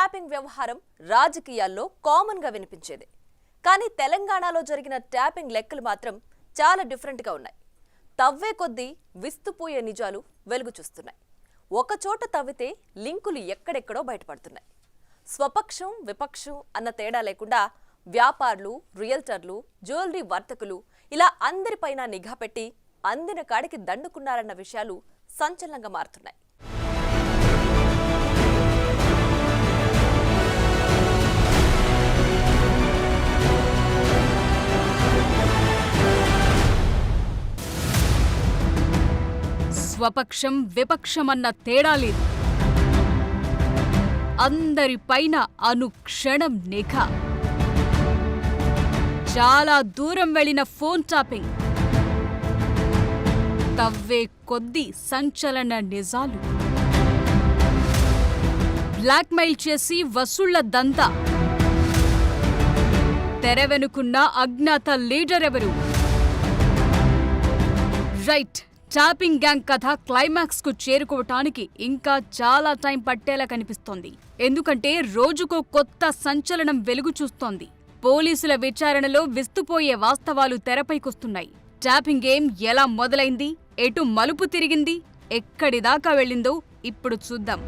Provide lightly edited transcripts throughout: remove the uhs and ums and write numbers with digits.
Tapping వ్యవహారం రాజకీయాల్లో common గా వినిపించేది. కానీ తెలంగాణలో జరిగిన ట్యాపింగ్ లెక్కలు మాత్రం చాలా డిఫరెంట్ గా ఉన్నాయి. తవ్వే కొద్దీ విస్తుపోయే నిజాలు వెలుగు చూస్తున్నాయి. ఒక చోట తవ్వితే లింకులు ఎక్కడెక్కడో బయటపడుతున్నాయి. స్వపక్షం విపక్షం అన్న తేడా లేకుండా వ్యాపారులు, రియల్టర్లు, జ్యువెలరీ వర్తకులు ఇలా అందరిపైన నిఘా పెట్టి అందిన కాడికి దండుకున్నారన్న విషయాలు సంచలనంగా మారుతున్నాయి. స్వపక్షం విపక్షమన్న తేడా లేదు. అందరిపైన అనుక్షణం నిఘా. చాలా దూరం వెళ్లిన ఫోన్ టాపింగ్, తవ్వే కొద్దీ సంచలన నిజాలు, బ్లాక్మెయిల్ చేసి వసూళ్ల దందా, తెర వెనుకున్న అజ్ఞాత లీడర్ ఎవరు? రైట్, ట్యాపింగ్ గ్యాంగ్ కథ క్లైమాక్స్ కు చేరుకోవటానికి ఇంకా చాలా టైం పట్టేలా కనిపిస్తోంది. ఎందుకంటే రోజుకో కొత్త సంచలనం వెలుగు చూస్తోంది. పోలీసుల విచారణలో విస్తుపోయే వాస్తవాలు తెరపైకొస్తున్నాయి. ట్యాపింగ్ గేమ్ ఎలా మొదలైంది, ఎటు మలుపు తిరిగింది, ఎక్కడిదాకా వెళ్ళిందో ఇప్పుడు చూద్దాం.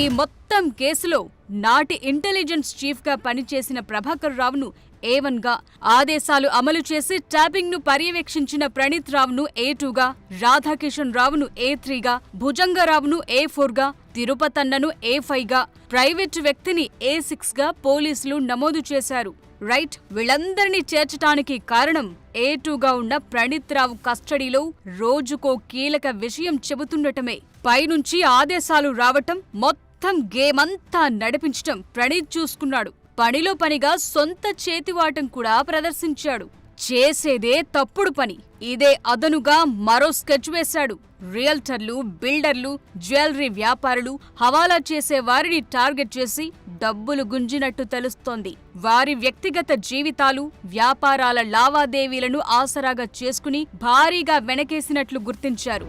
ఈ మొత్తం కేసులో నాటి ఇంటెలిజెన్స్ చీఫ్గా పనిచేసిన ప్రభాకర్ రావును A1 గా, ఆదేశాలు అమలు చేసి ట్యాపింగ్ ను పర్యవేక్షించిన ప్రణీత్ రావును A2 గా, రాధాకిషన్ రావును A3 గా, భుజంగరావును A4 గా, తిరుపతన్నను A5 గా, ప్రైవేటు వ్యక్తిని A6 గా పోలీసులు నమోదు చేశారు. రైట్, వీళ్ళందరినీ చేర్చటానికి కారణం A2 గా ఉన్న ప్రణీత్ రావు కస్టడీలో రోజుకో కీలక విషయం చెబుతుండటమే. పైనుంచి ఆదేశాలు రావటం, మొత్తం గేమంతా నడిపించటం ప్రణీత్ చూసుకున్నాడు. పనిలో పనిగా సొంత చేతివాటం కూడా ప్రదర్శించాడు. చేసేదే తప్పుడు పని, ఇదే అదనుగా మరో స్కెచ్ వేశాడు. రియల్టర్లు, బిల్డర్లు, జ్యువెలరీ వ్యాపారులు, హవాలా చేసే వారిని టార్గెట్ చేసి డబ్బులు గుంజినట్టు తెలుస్తోంది. వారి వ్యక్తిగత జీవితాలు, వ్యాపారాల లావాదేవీలను ఆసరాగా చేసుకుని భారీగా వెనకేసినట్లు గుర్తించారు.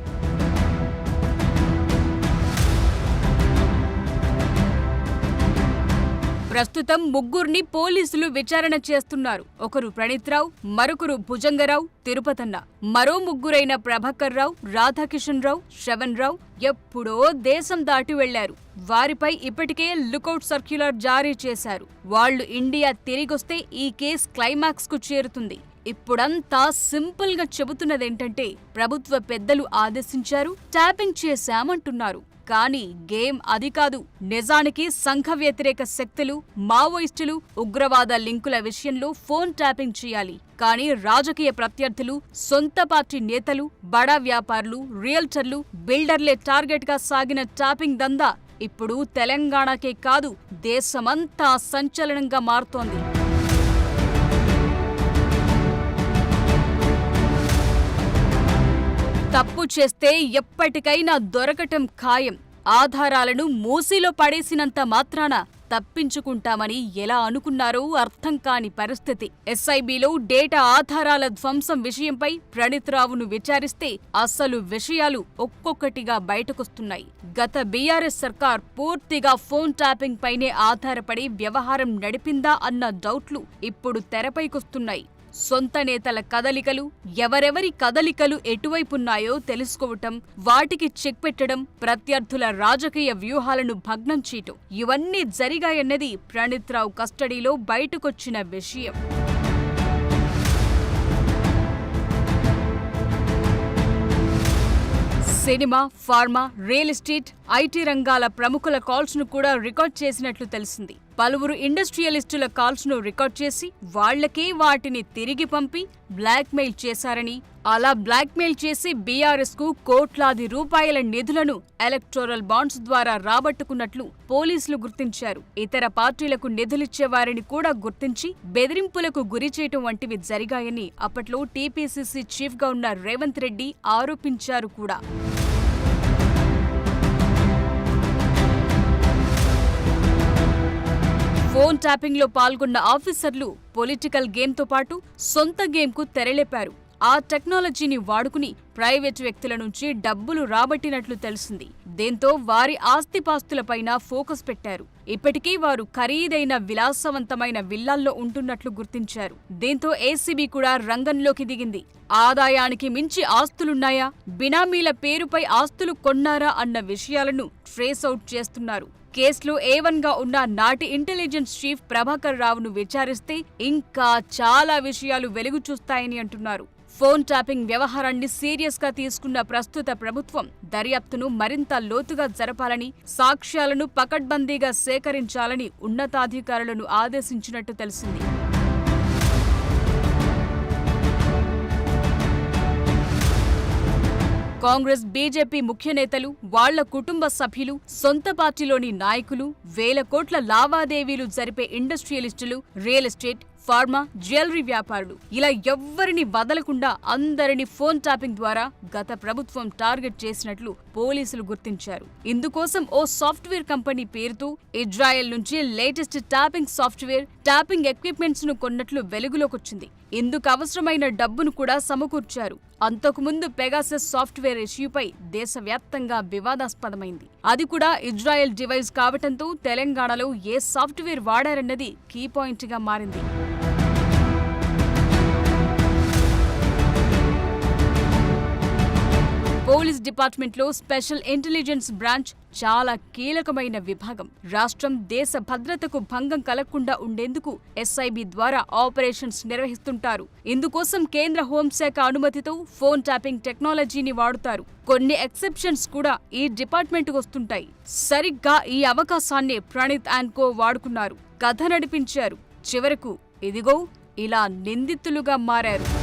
ప్రస్తుతం ముగ్గురిని పోలీసులు విచారణ చేస్తున్నారు. ఒకరు ప్రణీత్ రావు, మరొకరు భుజంగరావు, తిరుపతన్న. మరో ముగ్గురైన ప్రభాకర్ రావు, రాధాకిషన్ రావు, శ్రవణ్ రావు ఎప్పుడో దేశం దాటి వెళ్లారు. వారిపై ఇప్పటికే లుకౌట్ సర్క్యులర్ జారీ చేశారు. వాళ్లు ఇండియా తిరిగొస్తే ఈ కేసు క్లైమాక్స్ కు చేరుతుంది. ఇప్పుడంతా సింపుల్ గా చెబుతున్నదేంటంటే, ప్రభుత్వ పెద్దలు ఆదేశించారు, ట్యాపింగ్ చేశామంటున్నారు. కానీ గేమ్ అది కాదు. నిజానికి సంఘ వ్యతిరేక శక్తులు, మావోయిస్టులు, ఉగ్రవాద లింకుల విషయంలో ఫోన్ ట్యాపింగ్ చేయాలి. కానీ రాజకీయ ప్రత్యర్థులు, సొంత పార్టీ నేతలు, బడా వ్యాపారులు, రియల్టర్లు, బిల్డర్లే టార్గెట్ గా సాగిన ట్యాపింగ్ దందా ఇప్పుడు తెలంగాణకే కాదు, దేశమంతా సంచలనంగా మారుతోంది. తప్పు చేస్తే ఎప్పటికైనా దొరకటం ఖాయం. ఆధారాలను మూసీలో పడేసినంత మాత్రాన తప్పించుకుంటామని ఎలా అనుకున్నారో అర్థం కాని పరిస్థితి. ఎస్ఐబిలో డేటా ఆధారాల ధ్వంసం విషయంపై ప్రణీత్ రావును విచారిస్తే అసలు విషయాలు ఒక్కొక్కటిగా బయటకొస్తున్నాయి. గత బీఆర్ఎస్ సర్కార్ పూర్తిగా ఫోన్ ట్యాపింగ్ పైనే ఆధారపడి వ్యవహారం నడిపిందా అన్న డౌట్లు ఇప్పుడు తెరపైకొస్తున్నాయి. సొంత నేతల కదలికలు, ఎవరెవరి కదలికలు ఎటువైపున్నాయో తెలుసుకోవటం, వాటికి చెక్ పెట్టడం, ప్రత్యర్థుల రాజకీయ వ్యూహాలను భగ్నం చేయటం, ఇవన్నీ జరిగాయన్నది ప్రణీత్ రావు కస్టడీలో బయటకొచ్చిన విషయం. Cinema, pharma, real estate, IT రంగాల ప్రముఖుల కాల్స్ ను కూడా రికార్డ్ చేసినట్లు తెలిసింది. పలువురు ఇండస్ట్రియలిస్టుల కాల్స్ ను రికార్డ్ చేసి వాళ్లకే వాటిని తిరిగి పంపి బ్లాక్మెయిల్ చేశారని, అలా బ్లాక్మెయిల్ చేసి బీఆర్ఎస్ కు కోట్లాది రూపాయల నిధులను ఎలక్టోరల్ బాండ్స్ ద్వారా రాబట్టుకున్నట్లు పోలీసులు గుర్తించారు. ఇతర పార్టీలకు నిధులిచ్చేవారిని కూడా గుర్తించి బెదిరింపులకు గురిచేయటం వంటివి జరిగాయని అప్పట్లో టీపీసీసీ చీఫ్ గా ఉన్న రేవంత్ రెడ్డి ఆరోపించారు కూడా. ఫోన్ ట్యాపింగ్ లో పాల్గొన్న ఆఫీసర్లు పొలిటికల్ గేమ్ తో పాటు సొంత గేమ్ కు తెరలేపారు. ఆ టెక్నాలజీని వాడుకుని ప్రైవేట్ వ్యక్తుల నుంచి డబ్బులు రాబట్టినట్లు తెలిసింది. దీంతో వారి ఆస్తిపాస్తులపైన ఫోకస్ పెట్టారు. ఇప్పటికీ వారు ఖరీదైన విలాసవంతమైన విల్లాల్లో ఉంటున్నట్లు గుర్తించారు. దీంతో ఏసీబీ కూడా రంగంలోకి దిగింది. ఆదాయానికి మించి ఆస్తులున్నాయా, బినామీల పేరుపై ఆస్తులు కొన్నారా అన్న విషయాలను ట్రేస్ అవుట్ చేస్తున్నారు. కేసులో A1గా ఉన్న నాటి ఇంటెలిజెన్స్ చీఫ్ ప్రభాకర్ రావును విచారిస్తే ఇంకా చాలా విషయాలు వెలుగు చూస్తాయని అంటున్నారు. ఫోన్ ట్యాపింగ్ వ్యవహారాన్ని సీరియస్ గా తీసుకున్న ప్రస్తుత ప్రభుత్వం దర్యాప్తును మరింత లోతుగా జరపాలని, సాక్ష్యాలను పకడ్బందీగా సేకరించాలని ఉన్నతాధికారులను ఆదేశించినట్టు తెలిసింది. కాంగ్రెస్, బీజేపీ ముఖ్య నేతలు, వాళ్ల కుటుంబ సభ్యులు, సొంత పార్టీలోని నాయకులు, వేల కోట్ల లావాదేవీలు జరిపే ఇండస్ట్రియలిస్టులు, రియల్ ఎస్టేట్, ఫార్మా, జ్యువెలరీ వ్యాపారులు ఇలా ఎవ్వరిని వదలకుండా అందరిని ఫోన్ ట్యాపింగ్ ద్వారా గత ప్రభుత్వం టార్గెట్ చేసినట్లు పోలీసులు గుర్తించారు. ఇందుకోసం ఓ సాఫ్ట్వేర్ కంపెనీ పేరుతో ఇజ్రాయెల్ నుంచి latest tapping software, tapping equipments ను కొన్నట్లు వెలుగులోకొచ్చింది. ఇందుకు అవసరమైన డబ్బును కూడా సమకూర్చారు. అంతకుముందు పెగాసస్ సాఫ్ట్వేర్ ఇష్యూపై దేశవ్యాప్తంగా వివాదాస్పదమైంది. అది కూడా ఇజ్రాయెల్ డివైస్ కావటంతో తెలంగాణలో ఏ సాఫ్ట్వేర్ వాడారన్నది కీ పాయింట్ గా మారింది. పోలీస్ డిపార్ట్మెంట్లో స్పెషల్ ఇంటెలిజెన్స్ బ్రాంచ్ చాలా కీలకమైన విభాగం. రాష్ట్రం, దేశ భద్రతకు భంగం కలగకుండా ఉండేందుకు ఎస్ఐబి ద్వారా ఆపరేషన్స్ నిర్వహిస్తుంటారు. ఇందుకోసం కేంద్ర హోంశాఖ అనుమతితో ఫోన్ ట్యాపింగ్ టెక్నాలజీని వాడుతారు. కొన్ని ఎక్సెప్షన్స్ కూడా ఈ డిపార్ట్మెంట్కు వస్తుంటాయి. సరిగ్గా ఈ అవకాశాన్ని ప్రణీత్ అండ్ కో వాడుకున్నారు. కథ నడిపించారు. చివరకు ఇదిగో ఇలా నిందితులుగా మారారు.